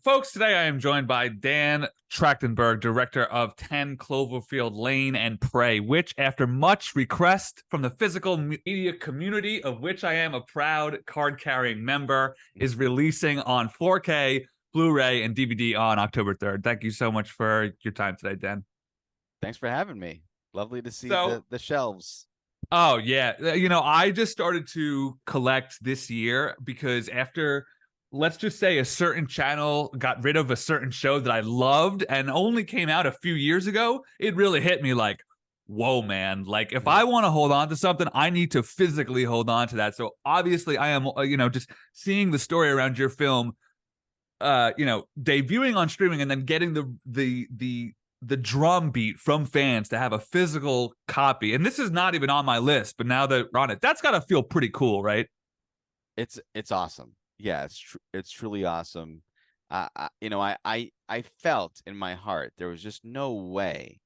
Folks, today I am joined by Dan Trachtenberg, director of 10 Cloverfield Lane and Prey, which, after much request from the physical media community, of which I am a proud card-carrying member, is releasing on 4K, Blu-ray, and DVD on October 3rd. Thank you so much for your time today, Dan. Thanks for having me. Lovely to see So, the shelves. oh yeah, I just started to collect this year because after, let's just say, a certain channel got rid of a certain show that I loved and only came out a few years ago, it really hit me like, whoa, man. Like, if I want to hold on to something, I need to physically hold on to that. So obviously I am, just seeing the story around your film, debuting on streaming and then getting the drum beat from fans to have a physical copy. And this is not even on my list, but now that we're on it, that's got to feel pretty cool, right? It's awesome. Yeah, it's truly awesome. I felt in my heart there was just no way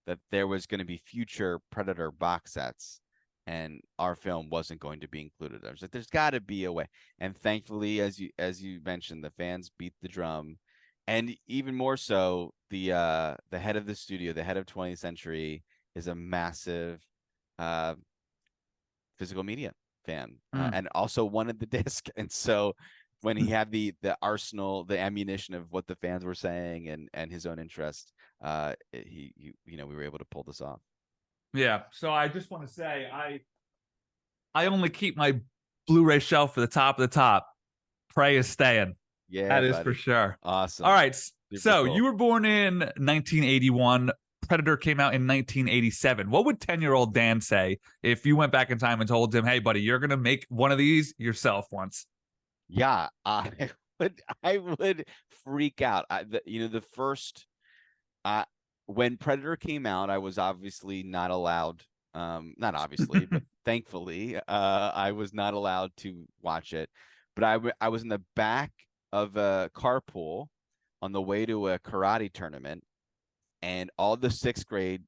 that there was going to be future Predator box sets and our film wasn't going to be included. I was like, there's got to be a way. And thankfully, as you mentioned, the fans beat the drum, and even more so, the head of the studio, the head of 20th Century, is a massive uh, physical media fan, Mm. and also wanted the disc. And so when he had the arsenal, the ammunition of what the fans were saying and his own interest, we were able to pull this off. Yeah. So I just want to say I only keep my Blu-ray shelf for the top of the top. Prey is staying. Yeah, That is for buddy. sure. All Awesome. right. Super So you cool. were born in 1981. Predator came out in 1987. What would 10-year-old Dan say if you went back in time and told him, "Hey, buddy, you're gonna make one of these yourself once"? Yeah, I would freak out. The first when Predator came out, I was obviously not allowed, not obviously, but thankfully, I was not allowed to watch it. But I was in the back of a carpool on the way to a karate tournament, and all the sixth grade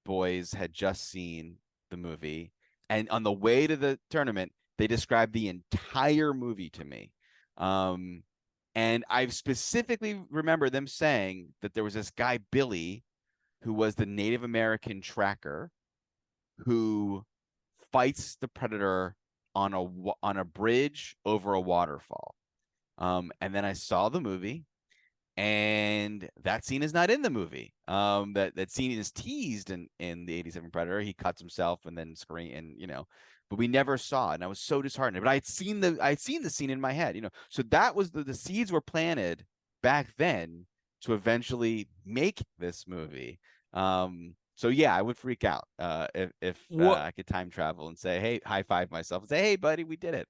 boys had just seen the movie. And on the way to the tournament, they described the entire movie to me. Um, and I specifically remember them saying that there was this guy, Billy, who was the Native American tracker who fights the predator on a bridge over a waterfall. And then I saw the movie, and that scene is not in the movie. That scene is teased in the 87 Predator. He cuts himself and then scream, but we never saw it, and I was so disheartened. But I'd seen the scene in my head, so that was the seeds were planted back then to eventually make this movie. So yeah, I would freak out if What I could time travel and say, hey, high five myself and say, hey, buddy, we did it.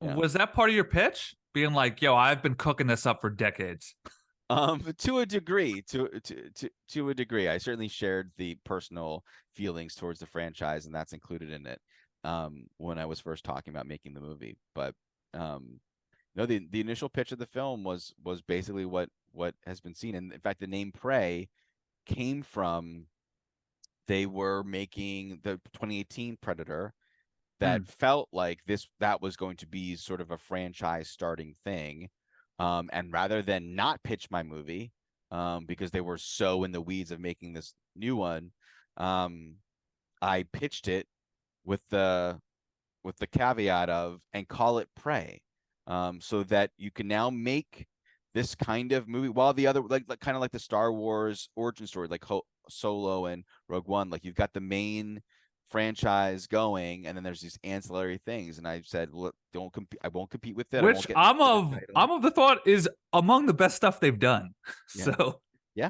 Yeah. was that part of your pitch? Being like, "Yo, I've been cooking this up for decades." To a degree, to a degree, I certainly shared the personal feelings towards the franchise, and that's included in it. When I was first talking about making the movie, but no, the initial pitch of the film was basically what has been seen, and in fact, the name Prey came from they were making the 2018 Predator Mm. that felt like that was going to be sort of a franchise starting thing. And rather than not pitch my movie, because they were so in the weeds of making this new one, I pitched it with the caveat of and call it Prey, so that you can now make this kind of movie while the other like kind of like the Star Wars origin story, like Solo and Rogue One, like you've got the main franchise going, and then there's these ancillary things. And I said, look, don't compete. I won't compete with it. I Which won't get I'm the of title. I'm of the thought is among the best stuff they've done. Yeah, So yeah.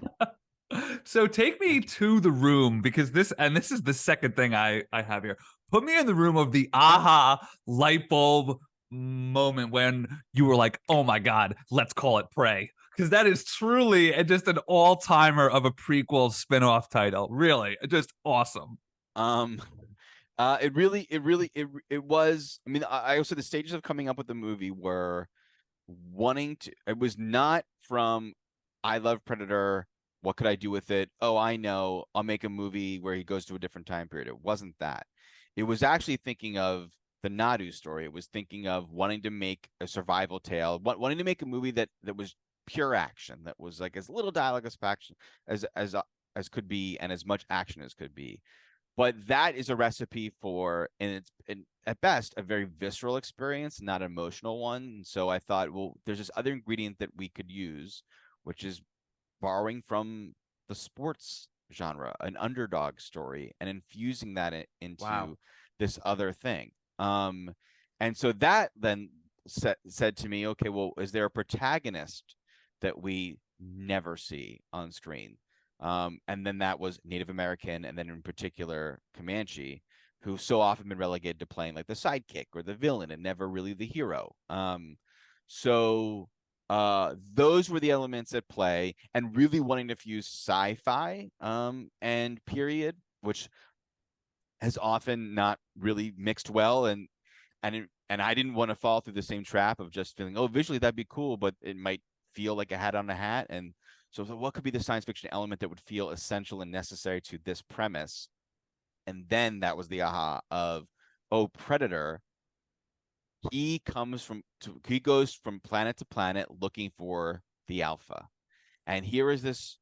so take me to the room because this is the second thing I have here. Put me in the room of the aha light bulb moment when you were like, "Oh my god, let's call it Prey." Because that is truly just an all-timer of a prequel spin-off title. Really, just awesome. Um, it was. I mean, I also the stages of coming up with the movie were wanting to. It was not from I love Predator. What could I do with it? Oh, I know. I'll make a movie where he goes to a different time period. It wasn't that. It was actually thinking of the Nadu story. It was thinking of wanting to make a survival tale, wanting to make a movie that was pure action, that was like as little dialogue as could be, and as much action as could be. But that is a recipe for, and it's at best a very visceral experience, not an emotional one. And so I thought, well, there's this other ingredient that we could use, which is borrowing from the sports genre, an underdog story, and infusing that into Wow. this other thing. And so that then said to me, okay, well, is there a protagonist that we never see on screen? And then that was Native American, and then in particular Comanche, who so often been relegated to playing like the sidekick or the villain and never really the hero. So those were the elements at play, and really wanting to fuse sci-fi and period, which has often not really mixed well, and I didn't want to fall through the same trap of just feeling, oh, visually that'd be cool, but it might feel like a hat on a hat. And so what could be the science fiction element that would feel essential and necessary to this premise? And then that was the aha of, oh, Predator, he goes from planet to planet looking for the alpha. And here is this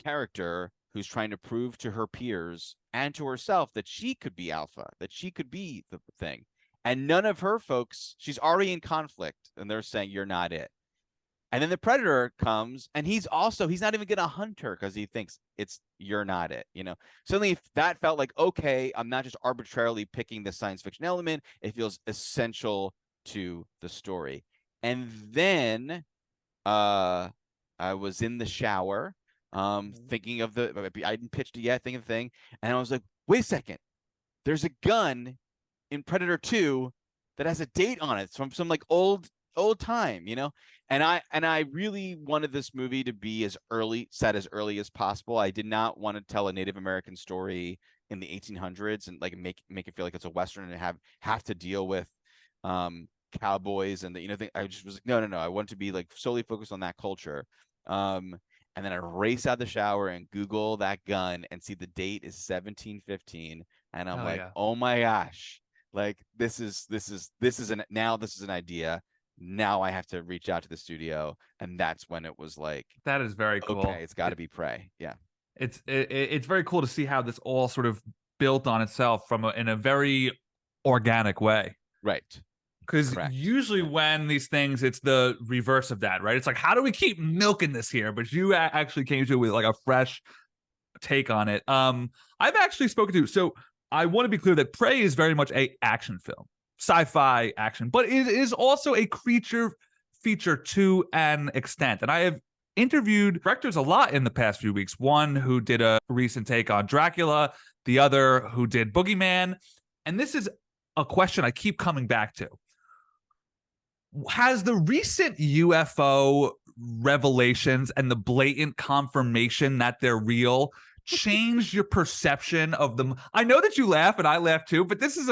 character who's trying to prove to her peers and to herself that she could be alpha, that she could be the thing. And none of her folks, she's already in conflict, and they're saying, you're not it. And then the Predator comes, and he's not even gonna hunt her because he thinks you're not it. Suddenly that felt like, okay, I'm not just arbitrarily picking the science fiction element, it feels essential to the story. And then I was in the shower, thinking of I didn't pitch it yet, thinking of the thing, and I was like, wait a second, there's a gun in Predator 2 that has a date on it. It's from some like old time, and I really wanted this movie to be set as early as possible. I did not want to tell a Native American story in the 1800s and like make it feel like it's a Western and have to deal with cowboys and I just was like, no, I want to be like solely focused on that culture. And then I race out the shower and Google that gun and see the date is 1715, and I'm Hell like, yeah. oh my gosh, like this is an idea. Now I have to reach out to the studio, and that's when it was like, That is very okay, cool. it's got to be Prey. Yeah, It's very cool to see how this all sort of built on itself in a very organic way. right, Because correct. usually Yeah. when these things, it's the reverse of that, right? It's like, how do we keep milking this here? But you actually came to it with like a fresh take on it. I've actually spoken to, so I want to be clear that Prey is very much a action film, sci-fi action, but it is also a creature feature to an extent. And I have interviewed directors a lot in the past few weeks. One who did a recent take on Dracula, the other who did Boogeyman. And this is a question I keep coming back to. Has the recent UFO revelations and the blatant confirmation that they're real changed your perception of them? I know that you laugh and I laugh too, but this is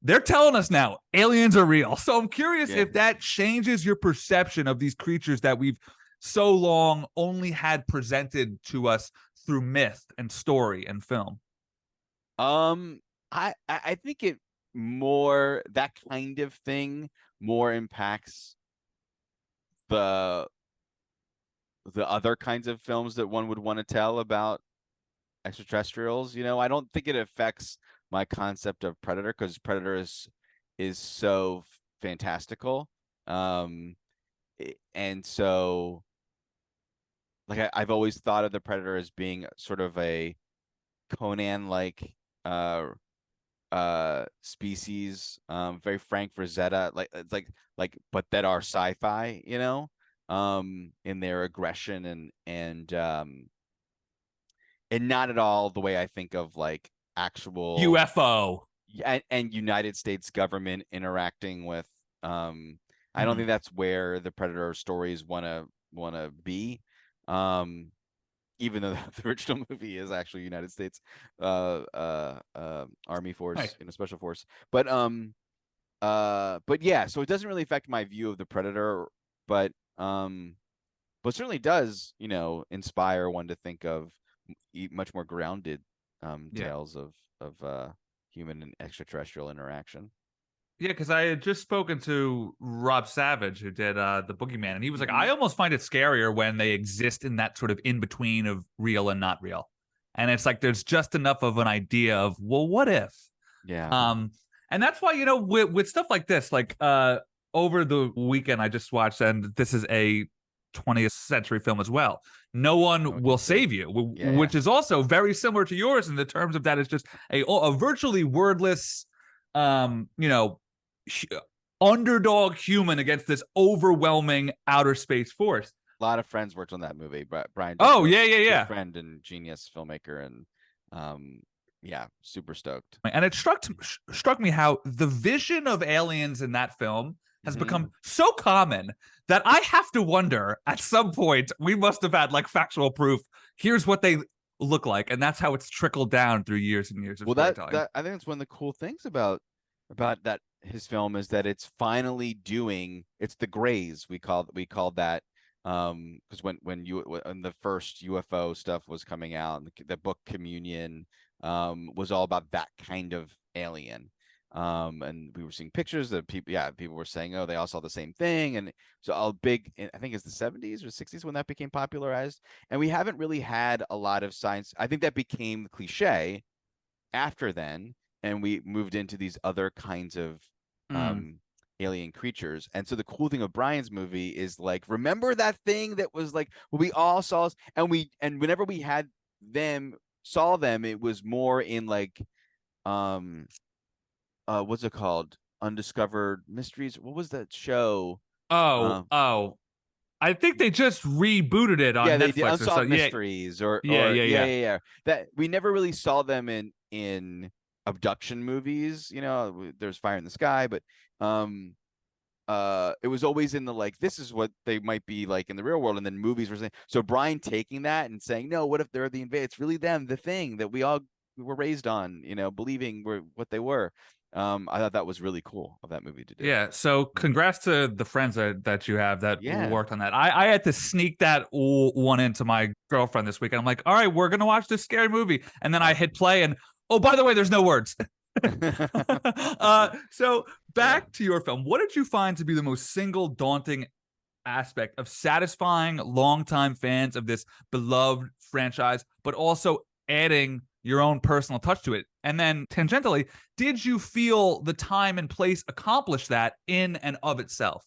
they're telling us now aliens are real. So I'm curious if that changes your perception of these creatures that we've so long only had presented to us through myth and story and film. I think it more, that kind of thing more impacts the other kinds of films that one would want to tell about extraterrestrials. I don't think it affects my concept of Predator, because Predator is so fantastical. And so like I've always thought of the Predator as being sort of a Conan like species, very Frank Frazetta, like it's like but that are sci-fi, in their aggression and not at all the way I think of like actual UFO. and United States government interacting with. I don't think that's where the Predator stories wanna be. Even though the original movie is actually United States Army Force, Right. Special Force. But yeah, so it doesn't really affect my view of the Predator, but certainly does, inspire one to think of much more grounded tales of human and extraterrestrial interaction. Yeah, because I had just spoken to Rob Savage, who did the Boogeyman, and he was like, Hmm. I almost find it scarier when they exist in that sort of in between of real and not real. And it's like there's just enough of an idea of, well, what if? Yeah. And that's why, with stuff like this, like over the weekend I just watched, and this is a 20th century film as well. No One Will Save You, Yeah, yeah. which is also very similar to yours in the terms of that it's just a virtually wordless, um, you know, underdog human against this overwhelming outer space force. A lot of friends worked on that movie, but Brian Oh, Ditko, yeah, yeah, good yeah. friend and genius filmmaker, and yeah, super stoked. And it struck me how the vision of aliens in that film has Hmm. become so common that I have to wonder at some point we must have had like factual proof. Here's what they look like, and that's how it's trickled down through years and years of Well, that storytelling. that I think it's one of the cool things about that his film is that it's finally doing it's the grays we called that because when the first UFO stuff was coming out, and the book Communion was all about that kind of alien. And we were seeing pictures that people were saying, oh, they all saw the same thing. And so all big, I think it's the 70s or 60s when that became popularized. And we haven't really had a lot of science. I think that became the cliche after then, and we moved into these other kinds of Mm. um alien creatures. And so the cool thing of Brian's movie is like, remember that thing that was like we all saw, and whenever we had them saw them, it was more in like um what's it called, Undiscovered Mysteries, what was that show? Oh, um oh. I think they just rebooted it yeah, on they did Netflix or so. Unsolved Yeah, Mysteries, or yeah, yeah, yeah, yeah. yeah, yeah, that we never really saw them in abduction movies. There's Fire in the Sky, but um it was always in the like, this is what they might be like in the real world, and then movies were saying, so Brian taking that and saying, no, what if they're the invade, it's really them, the thing that we all were raised on, believing were what they were. I thought that was really cool of that movie to do. Yeah, so congrats to the friends that you have that Yeah. worked on that. I had to sneak that one into my girlfriend this week. And I'm like, all right, we're gonna watch this scary movie, and then I hit play, and oh, by the way, there's no words. So Yeah. back to your film. What did you find to be the most single daunting aspect of satisfying longtime fans of this beloved franchise, but also adding your own personal touch to it? And then tangentially, did you feel the time and place accomplish that in and of itself?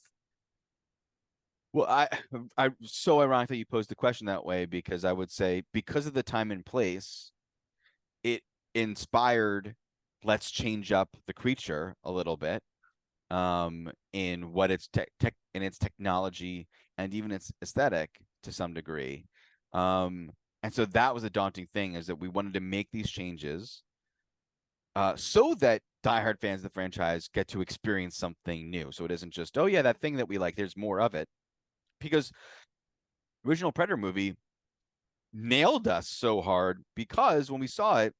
Well, I so ironic that you posed the question that way, because I would say, because of the time and place, it inspired, let's change up the creature a little bit, in what its in its technology and even its aesthetic to some degree. And so that was a daunting thing, is that we wanted to make these changes so that diehard fans of the franchise get to experience something new. So it isn't just, oh yeah, that thing that we like, there's more of it. Because original Predator movie nailed us so hard, because when we saw it,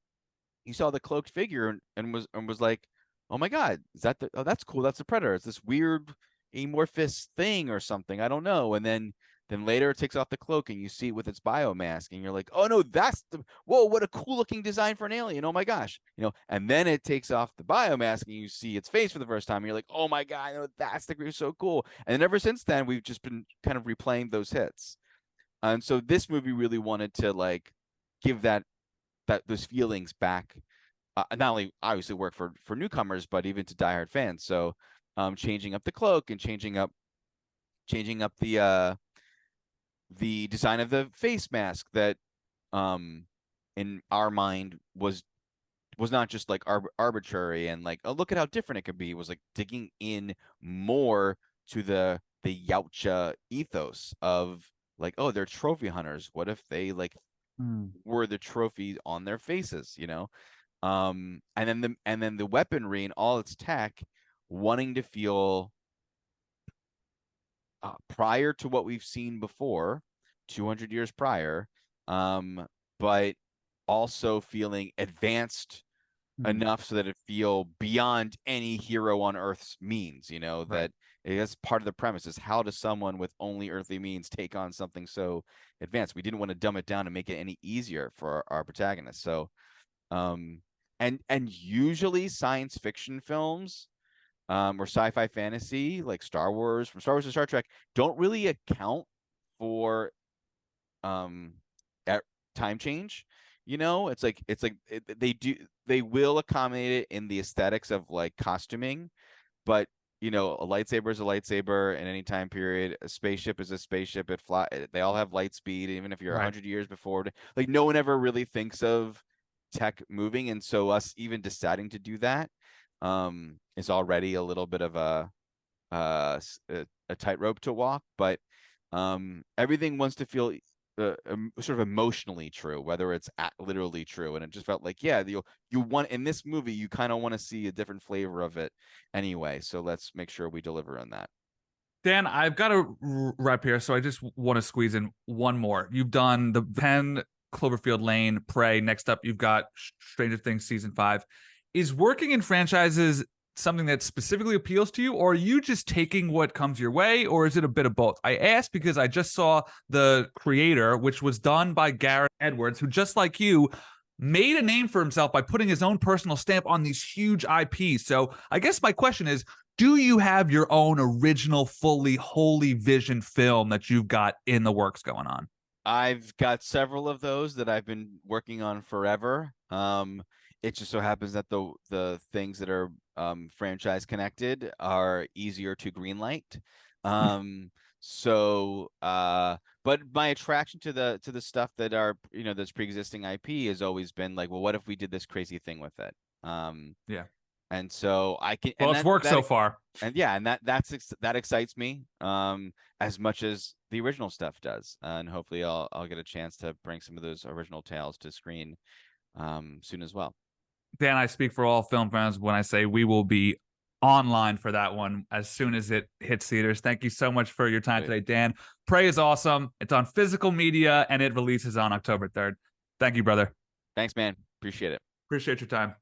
you saw the cloaked figure, and was like, oh my god, is that oh, that's cool, that's the Predator, it's this weird amorphous thing or something, I don't know. And then later it takes off the cloak and you see it with its biomask, and you're like, oh no, that's the whoa, what a cool looking design for an alien, oh my gosh. And then it takes off the biomask and you see its face for the first time, and you're like, oh my god, no, that's the creature, so cool. And then ever since then, we've just been kind of replaying those hits. And so this movie really wanted to like give that those feelings back, not only obviously work for newcomers, but even to diehard fans. So changing up the cloak and changing up the design of the face mask, that in our mind was not just like arbitrary and like, oh, look at how different it could be. It was like digging in more to the Yautja ethos of like, oh, they're trophy hunters, what if they like Mm. were the trophies on their faces, and then the weaponry and all its tech, wanting to feel prior to what we've seen before, 200 years prior, but also feeling advanced Mm. enough so that it feel beyond any hero on Earth's means. Right. That that's part of the premise, is how does someone with only earthly means take on something so advanced. We didn't want to dumb it down and make it any easier for our protagonist. So and usually science fiction films, or sci-fi fantasy like Star Wars, from Star Wars to Star Trek, don't really account for um at time change. They will accommodate it in the aesthetics of like costuming, but a lightsaber is a lightsaber in any time period. A spaceship is a spaceship. They all have light speed, even if you're Right. 100 years before. Like no one ever really thinks of tech moving, and so us even deciding to do that is already a little bit of a tightrope to walk. But everything wants to feel sort of emotionally true, whether it's literally true. And it just felt like, yeah, you want in this movie, you kind of want to see a different flavor of it anyway. So let's make sure we deliver on that. Dan, I've got to wrap here, so I just want to squeeze in one more. You've done the 10 Cloverfield Lane, Prey. Next up, you've got Stranger Things season 5. Is working in franchises something that specifically appeals to you, or are you just taking what comes your way, or is it a bit of both? I asked because I just saw The Creator, which was done by Gareth Edwards, who, just like you, made a name for himself by putting his own personal stamp on these huge IPs. So I guess my question is, do you have your own original, fully, wholly vision film that you've got in the works going on? I've got several of those that I've been working on forever. It just so happens that the things that are franchise connected are easier to greenlight. But my attraction to the stuff that are that's pre-existing IP has always been like, well, what if we did this crazy thing with it? Yeah. And so I can, Well, and it's worked so far. and yeah, and that excites me as much as the original stuff does. And hopefully I'll get a chance to bring some of those original tales to screen soon as well. Dan, I speak for all film fans when I say we will be online for that one as soon as it hits theaters. Thank you so much for your time today, Dan. Prey is awesome. It's on physical media and it releases on October 3rd. Thank you, brother. Thanks, man. Appreciate it. Appreciate your time.